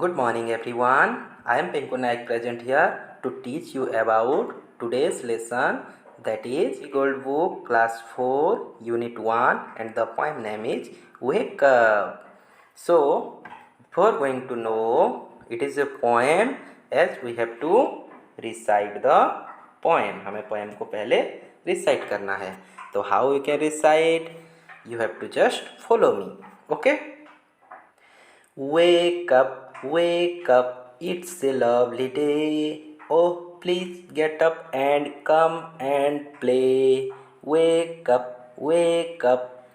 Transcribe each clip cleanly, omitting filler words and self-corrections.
Good morning, everyone. I am Pinku Naik present here to teach you about today's lesson, that is Gold Book Class 4 Unit 1, and the poem name is Wake Up. So, before going to know it is a poem, as we have to recite the poem. हमें poem को पहले recite करना है. तो how you can recite? You have to just follow me. Okay? Wake up, it's a lovely day. Oh, please get up and come and play. Wake up,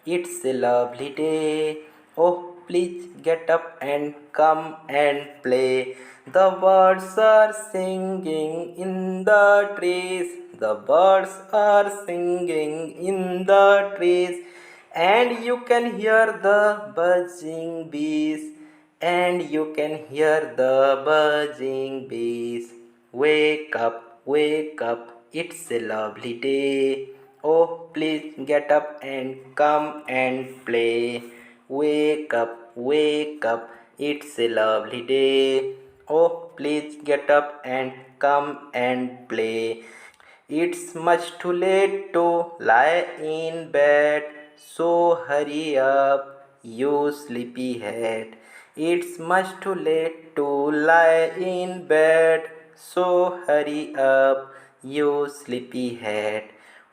it's a lovely day. Oh, please get up and come and play. The birds are singing in the trees. The birds are singing in the trees. And you can hear the buzzing bees. And you can hear the buzzing bees. Wake up, it's a lovely day. Oh, please get up and come and play. Wake up, it's a lovely day. Oh, please get up and come and play. It's much too late to lie in bed, so hurry up, you sleepyhead. It's much too late to lie in bed, so hurry up, you sleepyhead.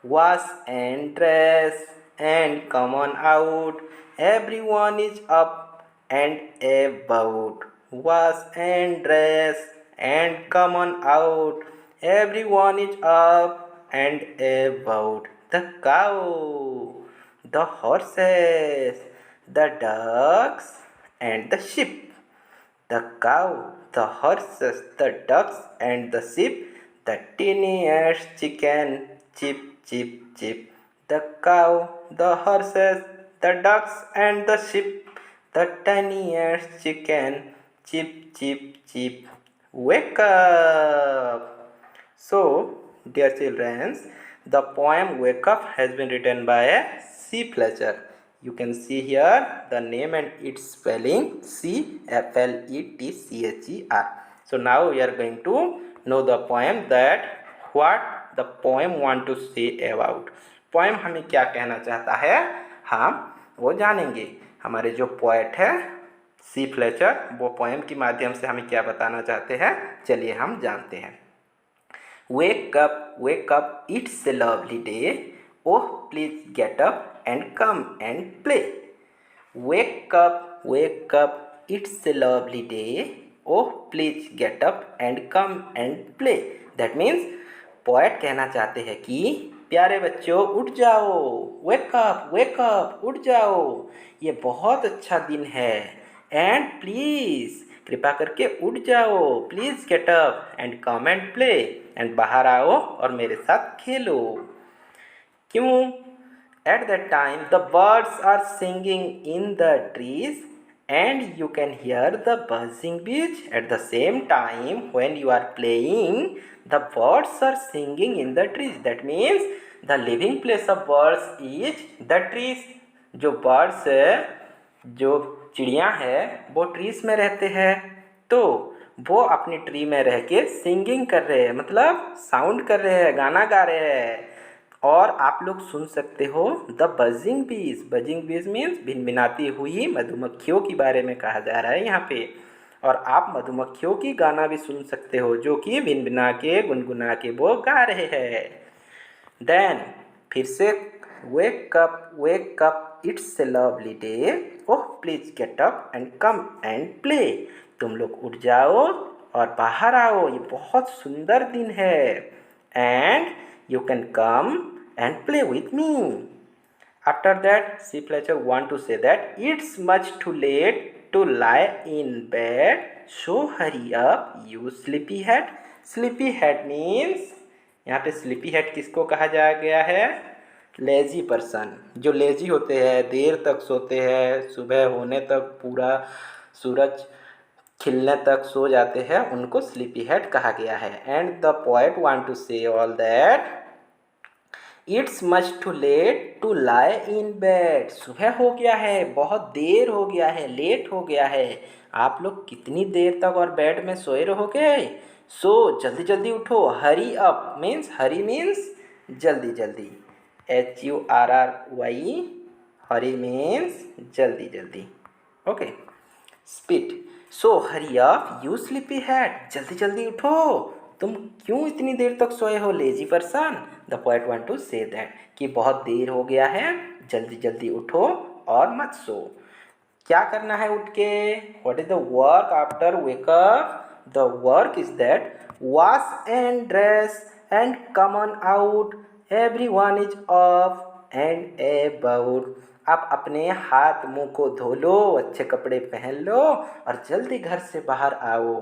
Wash and dress and come on out, everyone is up and about. Wash and dress and come on out, everyone is up and about. The cow, the horses, the ducks, and the sheep. The cow, the horses, the ducks, and the sheep. The tiniest chicken, chip, chip, chip. The cow, the horses, the ducks, and the sheep. The tiniest chicken, chip, chip, chip. Wake up! So, dear children, the poem Wake Up has been written by C. Fletcher. You can see here the name and its spelling, CFLETCHER. So now we are going to know the poem, that what the poem want to say about. Poem हमें क्या कहना चाहता है, हम वो जानेंगे. हमारे जो पोएट है सी फ्लेचर, वो पोएम के माध्यम से हमें क्या बताना चाहते हैं, चलिए हम जानते हैं. Wake up, it's a lovely day. Oh, please get up and come and play. Wake up, it's a lovely day. Oh, please get up and come and play. That means poet कहना चाहते हैं कि प्यारे बच्चों उठ जाओ. Wake up, उठ जाओ, ये बहुत अच्छा दिन है. एंड प्लीज़, कृपा करके उठ जाओ. Please get up and come and play, and बाहर आओ और मेरे साथ खेलो. क्यों? At that time the birds are singing in the trees, and you can hear the buzzing bees. At the same time when you are playing, the birds are singing in the trees. That means the living place of birds is the trees. जो birds है, जो चिड़िया है, वो trees में रहते हैं, तो वो अपनी ट्री में रह के सिंगिंग कर रहे हैं, मतलब साउंड कर रहे हैं, गाना गा रहे हैं. और आप लोग सुन सकते हो द बजिंग बीज. बजिंग बीज मीन्स भिनभिनाती हुई मधुमक्खियों के बारे में कहा जा रहा है यहाँ पे. और आप मधुमक्खियों की गाना भी सुन सकते हो, जो कि भिनभिना के गुनगुना के वो गा रहे हैं. देन फिर से wake up, it's a lovely day. Oh please get up and come and play. तुम लोग उठ जाओ और बाहर आओ, ये बहुत सुंदर दिन है. And you can come and play with me. After that, C. Fletcher want to say that it's much too late to lie in bed, so hurry up, you sleepyhead. Sleepyhead means, यहाँ पे sleepyhead किसको कहा जा गया है? Lazy person, जो lazy होते हैं, देर तक सोते हैं, सुबह होने तक, पूरा सूरज खिलने तक सो जाते हैं, उनको स्लीपी हेड कहा गया है. And the poet want to say all that it's much too late to lie in bed. सुबह हो गया है, बहुत देर हो गया है, लेट हो गया है। आप लोग कितनी देर तक और बेड में सोए रहोगे? सो जल्दी जल्दी उठो। हरी मीन्स जल्दी जल्दी। HURRY, हरी मीन्स जल्दी जल्दी। Okay. Speed, so hurry up you sleepy head, जल्दी जल्दी उठो, तुम क्यों इतनी देर तक सोए हो lazy person. The poet want to say that कि बहुत देर हो गया है, जल्दी जल्दी उठो और मत सो। क्या करना है उठ के? What is the work after wake up? The work is that wash and dress and come on out, everyone is up and about. आप अपने हाथ मुंह को धो लो, अच्छे कपड़े पहन लो और जल्दी घर से बाहर आओ,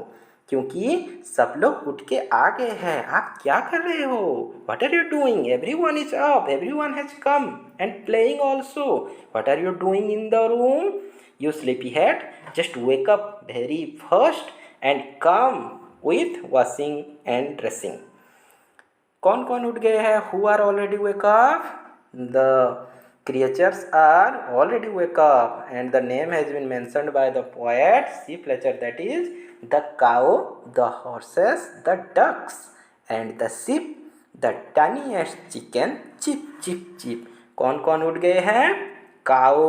क्योंकि सब लोग उठ के आ गए हैं। आप क्या कर रहे हो? What are you doing? Everyone is up. Everyone has come and playing also. What are you doing in the room? You sleepyhead, just wake up very first and come with washing and dressing. कौन कौन उठ गए हैं? Who are already wake up? The creatures are already wake up, and the name has been mentioned by the poet C. Fletcher, that is the cow, the horses, the ducks, and the sheep, the tiniest chicken, chip chip chip. कौन कौन उठ गए हैं? Cow,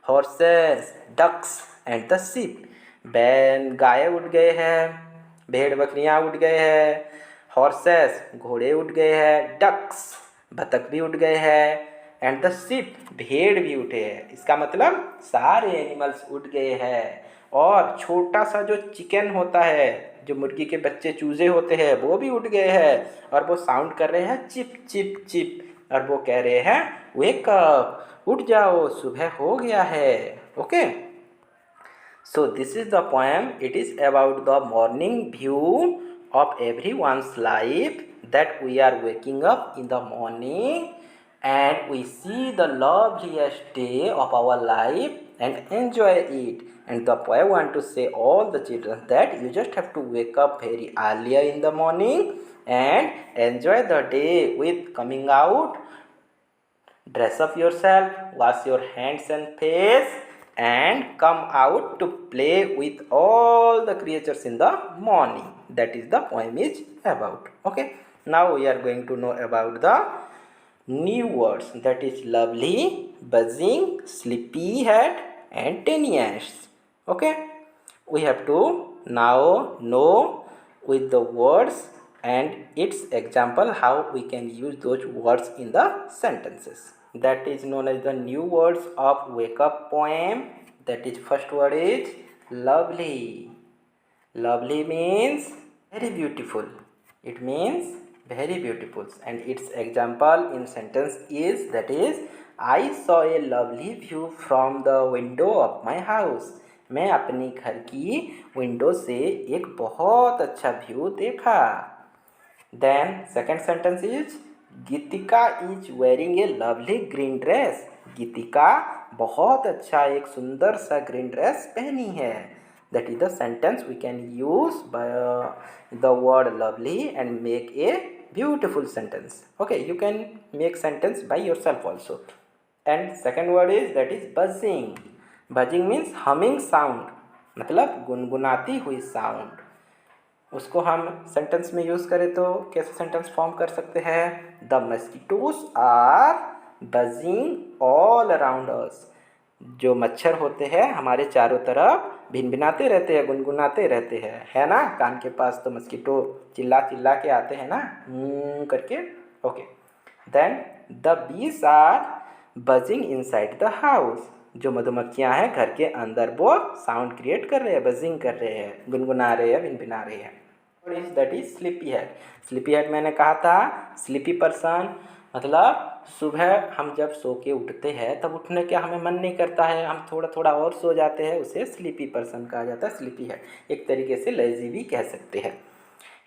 horses, ducks, and the sheep. गाय उठ गए हैं, भेड़ बकरियां उठ गए हैं, हॉर्सेस घोड़े उठ गए हैं, डक्स बतख भी उठ गए हैं, एंड द शिप भेड़ भी उठे हैं। इसका मतलब सारे एनिमल्स उठ गए हैं। और छोटा सा जो चिकन होता है, जो मुर्गी के बच्चे चूजे होते हैं, वो भी उठ गए हैं और वो साउंड कर रहे हैं चिप चिप चिप, और वो कह रहे हैं वेक अप, उठ जाओ, सुबह हो गया है। Okay, so this is the poem. It is about the morning view of everyone's life, that we are waking up in the morning and we see the loveliest day of our life and enjoy it. And the poem want to say all the children that you just have to wake up very earlier in the morning and enjoy the day with coming out, dress up yourself, wash your hands and face, and come out to play with all the creatures in the morning. That is the poem is about. Okay, now we are going to know about the new words, that is lovely, buzzing, sleepyhead, and tiniest. Okay, we have to now know with the words and its example how we can use those words in the sentences. That is known as the new words of wake up poem. That is, first word is lovely. Lovely means very beautiful. It means very beautiful, and its example in sentence is, that is, I saw a lovely view from the window of my house. मैं अपनी घर की window से एक बहुत अच्छा view देखा। Then second sentence is Geetika is wearing a lovely green dress. Geetika बहुत अच्छा एक सुंदर सा ग्रीन ड्रेस पहनी है। That is the sentence we can use the word lovely and make a beautiful sentence. Okay, you can make sentence by yourself also. And second word is, that is buzzing. Buzzing means humming sound, मतलब गुनगुनाती हुई sound. उसको हम sentence में use करें तो कैसे sentence form कर सकते हैं? The mosquitoes are buzzing all around us. जो मच्छर होते हैं हमारे चारों तरफ भिनभिनाते रहते हैं, गुनगुनाते रहते हैं, है ना? कान के पास तो मस्कीटो चिल्ला चिल्ला के आते हैं ना, करके। Okay, then the bees are buzzing inside the house. जो मधुमक्खियाँ हैं घर के अंदर वो साउंड क्रिएट कर रहे हैं, बजिंग कर रहे हैं, गुनगुना रहे हैं, भिनभिना रहे हैं। That is sleepy head. Sleepy head मैंने कहा था स्लीपी पर्सन, मतलब सुबह हम जब सो के उठते हैं तब उठने का हमें मन नहीं करता है, हम थोड़ा थोड़ा और सो जाते हैं, उसे स्लीपी पर्सन कहा जाता है, स्लीपी हेड। एक तरीके से लेजी भी कह सकते हैं।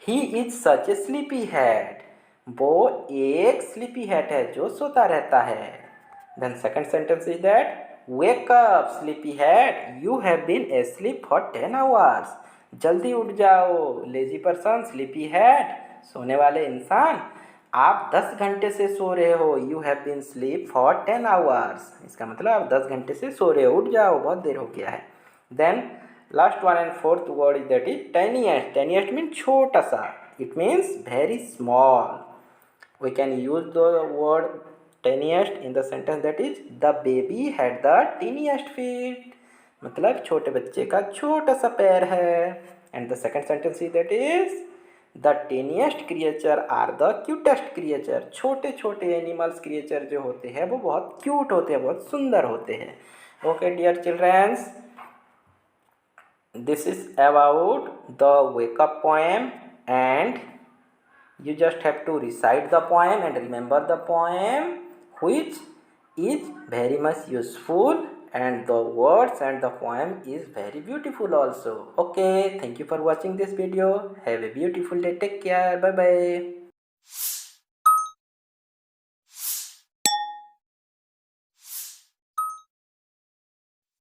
He is such a sleepy head. वो एक स्लीपी हेड है जो सोता रहता है। Then second sentence is that wake up sleepy head, you have been asleep for 10 hours. जल्दी उठ जाओ लेजी पर्सन, स्लीपी हेड, सोने वाले इंसान, आप 10 घंटे से सो रहे हो, you have been sleep for 10 hours. इसका मतलब आप 10 घंटे से सो रहे हो, उठ जाओ, बहुत देर हो गया है। Then last one and fourth word is that is tiniest. Tiniest mean छोटा सा, it means very small. We can use the word tiniest in the sentence that is the baby had the tiniest feet, मतलब छोटे बच्चे का छोटा सा पैर है। And the second sentence is that is the tiniest creature are the cutest creature. छोटे छोटे एनिमल्स क्रिएचर जो होते हैं वो बहुत क्यूट होते हैं, बहुत सुंदर होते हैं। Okay dear childrens, this is about the wake up poem, and you just have to recite the poem and remember the poem, which is very much useful, and the words and the poem is very beautiful also. Okay, thank you for watching this video. Have a beautiful day. Take care. Bye bye.